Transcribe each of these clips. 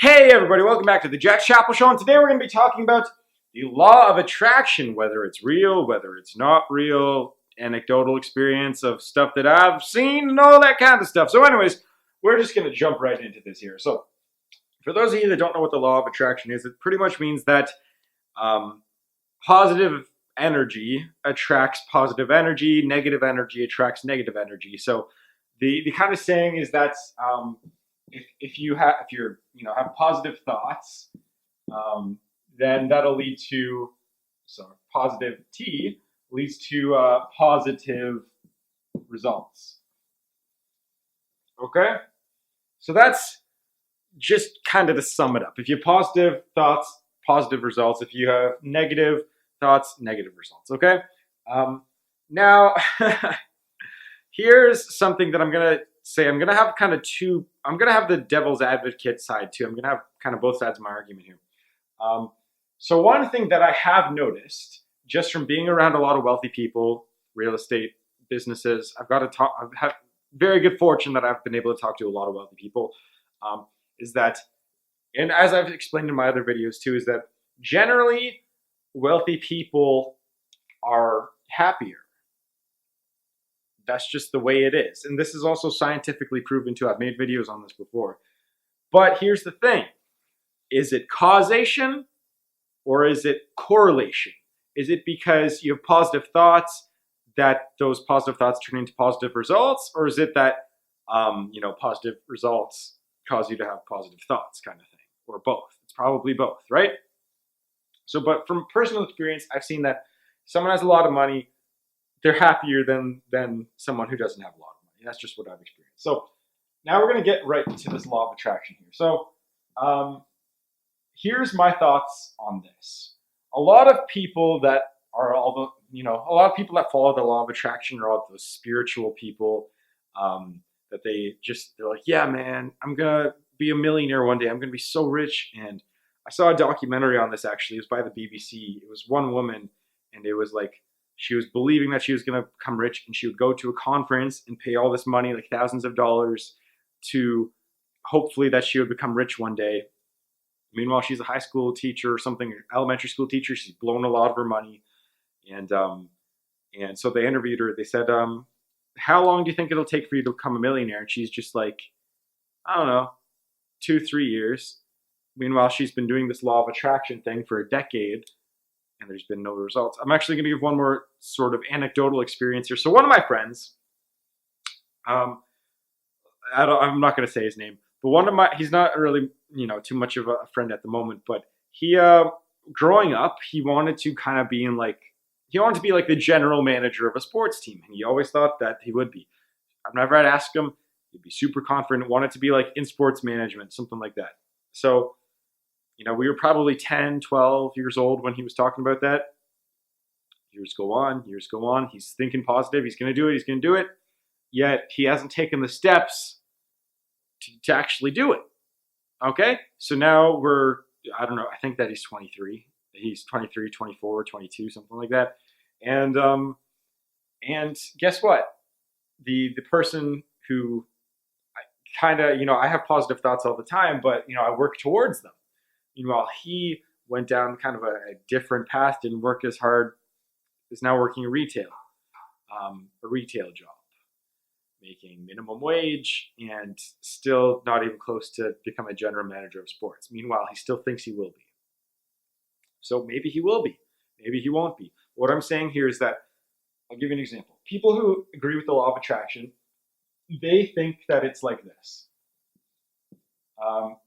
Hey everybody, welcome back to the Chapple Show, and today we're going to be talking about the law of attraction, whether it's real, whether it's not real, anecdotal experience of stuff that I've seen, and all that kind of stuff. So anyways, we're just going to jump right into this here. So for those of you that don't know what the law of attraction is, it pretty much means that positive energy attracts positive energy, negative energy attracts negative energy. So the kind of saying is that if you have positive thoughts, then that'll lead to positive T leads to positive results. Okay, so that's just kind of to sum it up. If you have positive thoughts, positive results. If you have negative thoughts, negative results. Okay, now here's something that I'm gonna say. I'm gonna have I'm gonna have the devil's advocate side too. I'm gonna have kind of both sides of my argument here. So one thing that I have noticed just from being around a lot of wealthy people, real estate businesses, I've had very good fortune that I've been able to talk to a lot of wealthy people, is that, and as I've explained in my other videos too, is that generally wealthy people are happier. That's just the way it is. And this is also scientifically proven too. I've made videos on this before. But here's the thing. Is it causation or is it correlation? Is it because you have positive thoughts that those positive thoughts turn into positive results? Or is it that, positive results cause you to have positive thoughts kind of thing? Or both? It's probably both, right? So, but from personal experience, I've seen that someone has a lot of money, they're happier than someone who doesn't have a lot of money. That's just what I've experienced. So now we're going to get right into this law of attraction here. So here's my thoughts on this. A lot of people that are a lot of people that follow the law of attraction are all those spiritual people that they're like, yeah, man, I'm going to be a millionaire one day. I'm going to be so rich. And I saw a documentary on this actually. It was by the BBC. It was one woman, and it was like, she was believing that she was going to become rich, and she would go to a conference and pay all this money, like thousands of dollars, to hopefully that she would become rich one day. Meanwhile, she's a high school teacher or something, elementary school teacher. She's blown a lot of her money. And so they interviewed her. They said, how long do you think it'll take for you to become a millionaire? And she's just like, I don't know, 2-3 years. Meanwhile, she's been doing this law of attraction thing for a decade, and there's been no results. I'm actually going to give one more sort of anecdotal experience here. So one of my friends, I'm not going to say his name, but he's not really, too much of a friend at the moment, but he, growing up, he wanted to be like the general manager of a sports team. And he always thought that he would be. I've never had to ask him. He'd be super confident, wanted to be like in sports management, something like that. So, we were probably 10, 12 years old when he was talking about that. Years go on. He's thinking positive. He's going to do it. Yet he hasn't taken the steps to actually do it. Okay? So now I don't know, I think that he's 23. He's 23, 24, 22, something like that. And guess what? The person who I have positive thoughts all the time, but, I work towards them. Meanwhile, he went down kind of a different path, didn't work as hard, is now working a retail job, making minimum wage, and still not even close to become a general manager of sports. Meanwhile, he still thinks he will be. So maybe he will be, maybe he won't be. What I'm saying here is that, I'll give you an example. People who agree with the law of attraction, they think that it's like this.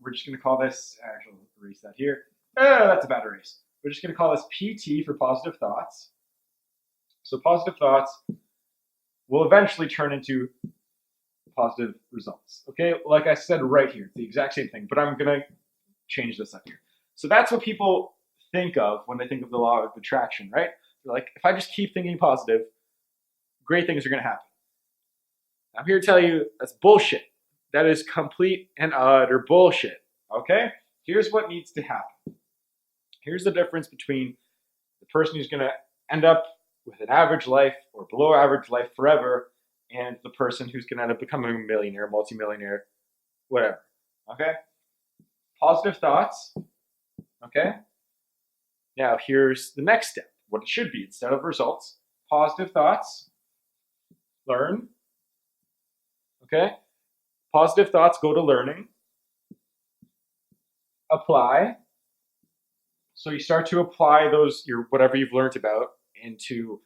We're just going to call this, actually, erase that here. That's a bad erase. We're just going to call this PT for positive thoughts. So positive thoughts will eventually turn into positive results. Okay, like I said right here, it's the exact same thing, but I'm going to change this up here. So that's what people think of when they think of the law of attraction, right? They're like, if I just keep thinking positive, great things are going to happen. I'm here to tell you that's bullshit. That is complete and utter bullshit. Okay? Here's what needs to happen. Here's the difference between the person who's going to end up with an average life or below average life forever and the person who's going to end up becoming a millionaire, multimillionaire, whatever. Okay? Positive thoughts. Okay. Now here's the next step. What it should be instead of results. Positive thoughts. Learn. Okay. Positive thoughts go to learning. Apply. So you start to apply whatever you've learned about into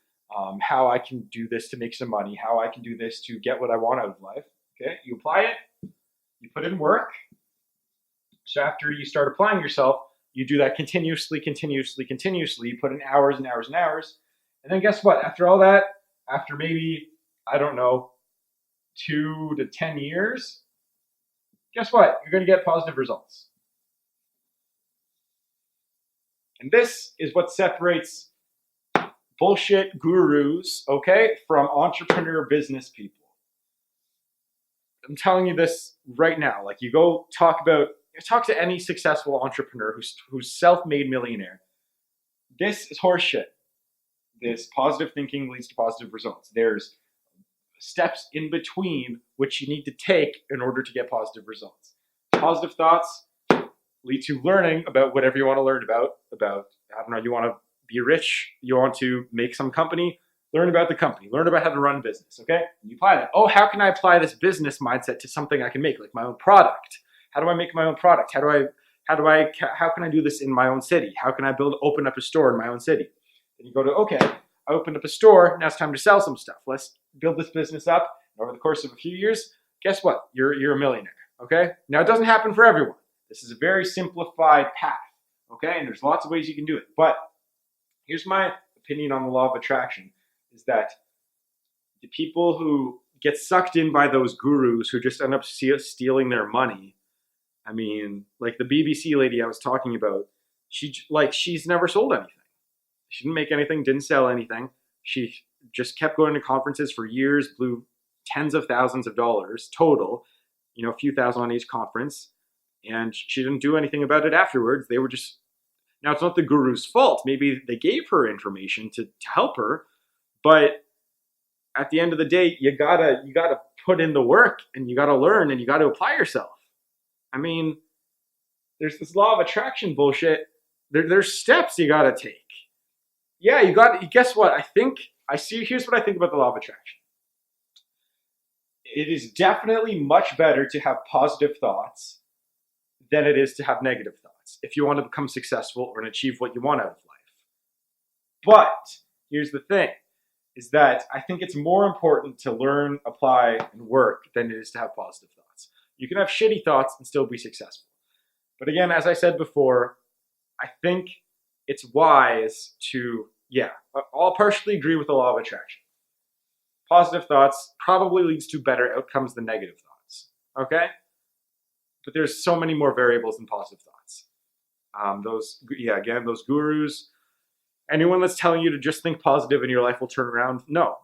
how I can do this to make some money, how I can do this to get what I want out of life. Okay, you apply it, you put in work. So after you start applying yourself, you do that continuously. You put in hours and hours and hours. And then guess what? After all that, after maybe, I don't know, 2 to 10 years, guess what? You're going to get positive results. And this is what separates bullshit gurus, okay, from entrepreneur business people. I'm telling you this right now. Like, you go talk to any successful entrepreneur who's self-made millionaire. This is horseshit. This positive thinking leads to positive results. There's steps in between which you need to take in order to get positive results. Positive thoughts lead to learning about whatever you want to learn about, I don't know, you want to be rich, you want to make some company, learn about the company, learn about how to run business, okay? And you apply that. Oh, how can I apply this business mindset to something I can make, like my own product? How do I make my own product? How can I do this in my own city? How can I open up a store in my own city? Then you go to, okay, I opened up a store, now it's time to sell some stuff. Let's build this business up. And over the course of a few years, guess what? You're a millionaire, okay? Now, it doesn't happen for everyone. This is a very simplified path, okay? And there's lots of ways you can do it. But here's my opinion on the law of attraction, is that the people who get sucked in by those gurus who just end up stealing their money, I mean, like the BBC lady I was talking about, she's never sold anything. She didn't make anything, didn't sell anything. She just kept going to conferences for years, blew tens of thousands of dollars total, a few thousand on each conference. And she didn't do anything about it afterwards. They were just, now it's not the guru's fault. Maybe they gave her information to help her, but at the end of the day, you gotta put in the work, and you gotta learn, and you gotta apply yourself. I mean, there's this law of attraction bullshit. There's steps you gotta take. Yeah, guess what? Here's what I think about the law of attraction. It is definitely much better to have positive thoughts than it is to have negative thoughts if you want to become successful or achieve what you want out of life. But here's the thing, is that I think it's more important to learn, apply, and work than it is to have positive thoughts. You can have shitty thoughts and still be successful. But again, as I said before, I think it's wise to, I'll partially agree with the law of attraction. Positive thoughts probably leads to better outcomes than negative thoughts, okay? But there's so many more variables than positive thoughts. Those gurus, anyone that's telling you to just think positive and your life will turn around, no.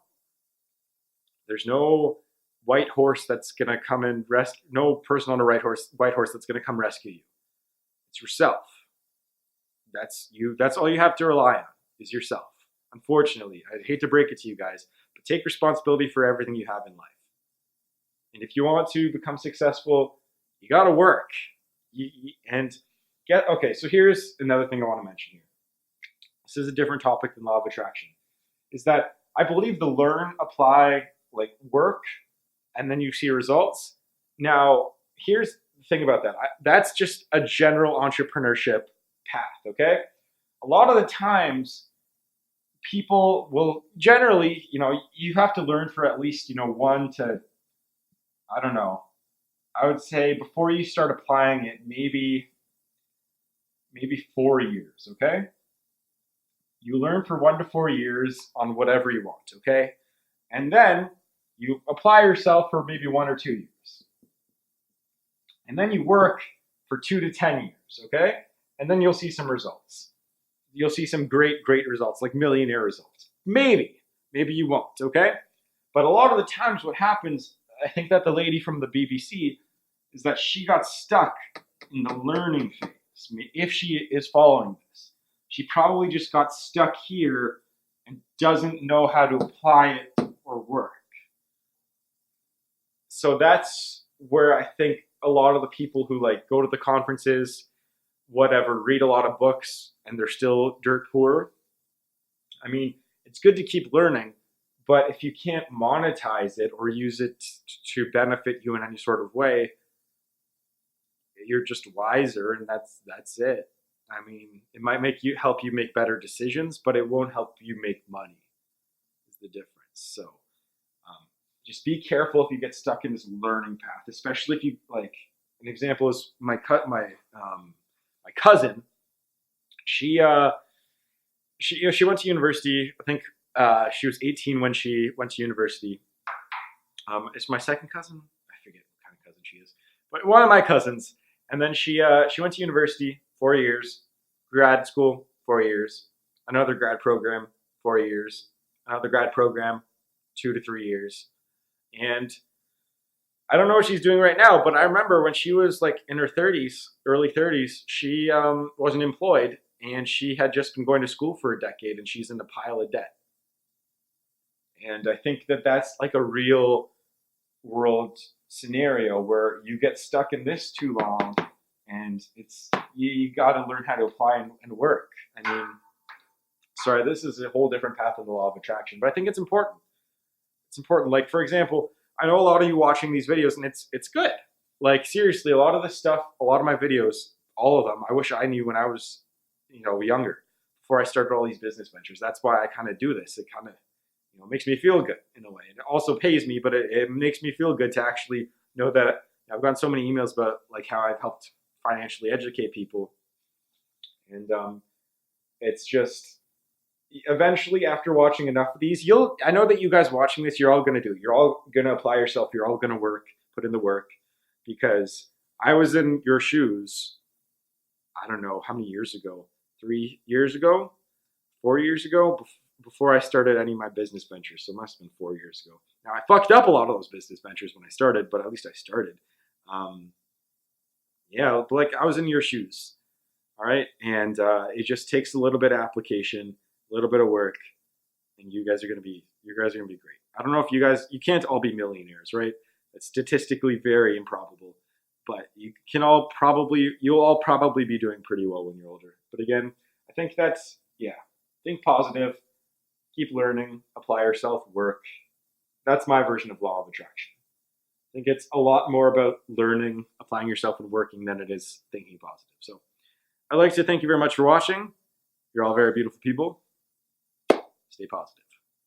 There's no white horse that's gonna come and rescue, no person on a white horse that's gonna come rescue you. It's yourself. That's you. That's all you have to rely on is yourself. Unfortunately, I hate to break it to you guys, but take responsibility for everything you have in life. And if you want to become successful, you got to work. So here's another thing I want to mention here. This is a different topic than law of attraction. Is that I believe the learn, apply, work, and then you see results. Now, here's the thing about that. That's just a general entrepreneurship path, okay? A lot of the times, people will generally, you have to learn for at least, 1 to, I don't know, I would say before you start applying it, maybe 4 years, okay? You learn for 1 to 4 years on whatever you want, okay? And then you apply yourself for maybe 1 or 2 years. And then you work for 2 to 10 years, okay? And then you'll see some results. You'll see some great results, like millionaire results. Maybe you won't, okay? But a lot of the times what happens, I think that the lady from the BBC, is that she got stuck in the learning phase. If she is following this, she probably just got stuck here and doesn't know how to apply it or work. So that's where I think a lot of the people who like go to the conferences, whatever, read a lot of books, and they're still dirt poor. I mean, it's good to keep learning, but if you can't monetize it or use it to benefit you in any sort of way, you're just wiser, and that's it. I mean, it might help you make better decisions, but it won't help you make money. Is the difference. So just be careful if you get stuck in this learning path, especially if you like. An example is my cousin. She she went to university. I think she was 18 when she went to university. It's my second cousin. I forget what kind of cousin she is, but one of my cousins. And then she went to university 4 years, grad school 4 years, another grad program 4 years, another grad program 2 to 3 years, and I don't know what she's doing right now. But I remember when she was like in her 30s, early 30s, she wasn't employed, and she had just been going to school for a decade, and she's in a pile of debt. And I think that that's like a real world scenario where you get stuck in this too long, and it's you got to learn how to apply and work. I mean, sorry, this is a whole different path of the law of attraction, but I think it's important. It's important. Like, for example, I know a lot of you watching these videos, and it's good. Like, seriously, a lot of this stuff, a lot of my videos, all of them, I wish I knew when I was, younger, before I started all these business ventures. That's why I kind of do this. It kind of, makes me feel good in a way. And it also pays me, but it makes me feel good to actually know that I've gotten so many emails about like how I've helped financially educate people. And it's just, eventually after watching enough of these, I know that you guys watching this, you're all going to apply yourself. You're all going to put in the work, because I was in your shoes. I don't know how many years ago, 3 years ago, 4 years ago, before I started any of my business ventures. So it must have been 4 years ago. Now I fucked up a lot of those business ventures when I started, but at least I started. Yeah, like I was in your shoes. All right. And it just takes a little bit of application, a little bit of work, and you guys are going to be great. I don't know if you can't all be millionaires, right? It's statistically very improbable, but you'll all probably be doing pretty well when you're older. But again, I think think positive, keep learning, apply yourself, work. That's my version of law of attraction. I think it's a lot more about learning, applying yourself, and working than it is thinking positive. So I'd like to thank you very much for watching. You're all very beautiful people. Stay positive.